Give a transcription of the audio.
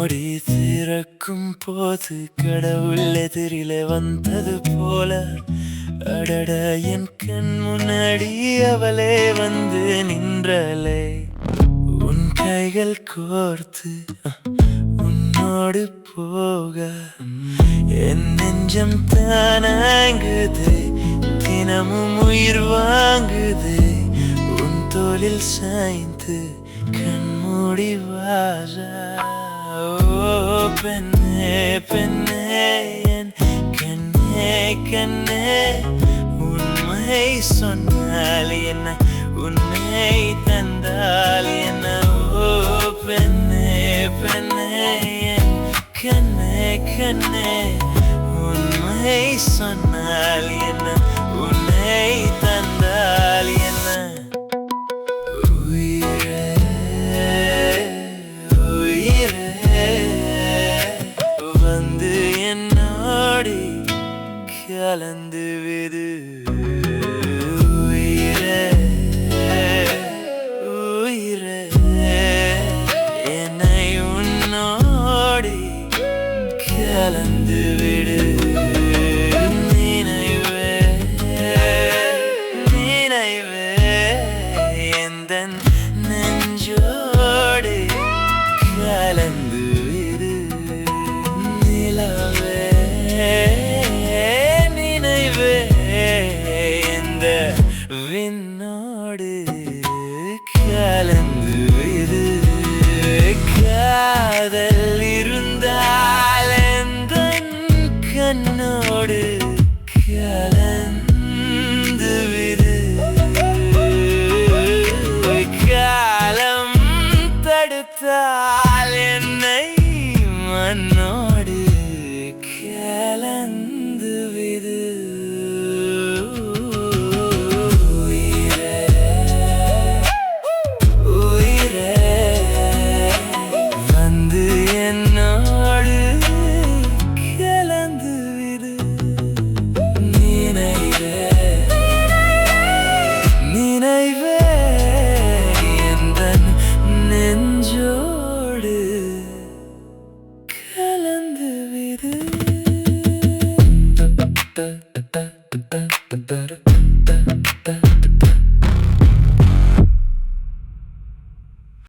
மூடி திறக்கும் போது கடவுள் எதிரிலே வந்தது போல அடட என் கண் முன்னாடி அவளே வந்து நின்றலே உன் கைகள் கோர்த்து உன்னோடு போக என் நெஞ்சம் தானாங்குது தினமும் உயிர் வாங்குது உன் தோளில் சாய்ந்து கண்மூடி வாசா ஓ பெண்ணே பெண்ணே என் கண்ணே கண்ணே உண்மை சொன்னால் என்ன உன்னை தந்தால் என்ன ஓ பெண்ணே பெண்ணே என் கண்ணே கண்ணே உண்மை சொன்னால் என்ன உன்னை தந்தால் என்ன கலந்து விடு உயிரே உயிரே என்னை உன்னோடு கலந்து விடு நினைவே நினைவே எந்தன் நெஞ்சோடு கலந்து விடு நிலவே விண்ணோடு கலந்து விடு காதல் இருந்தால் எந்தன் கண்ணோடு கலந்து விடு காலம் தடுத்தால் என்னை மண்ணோடு கலந்து விடு கலந்து விடு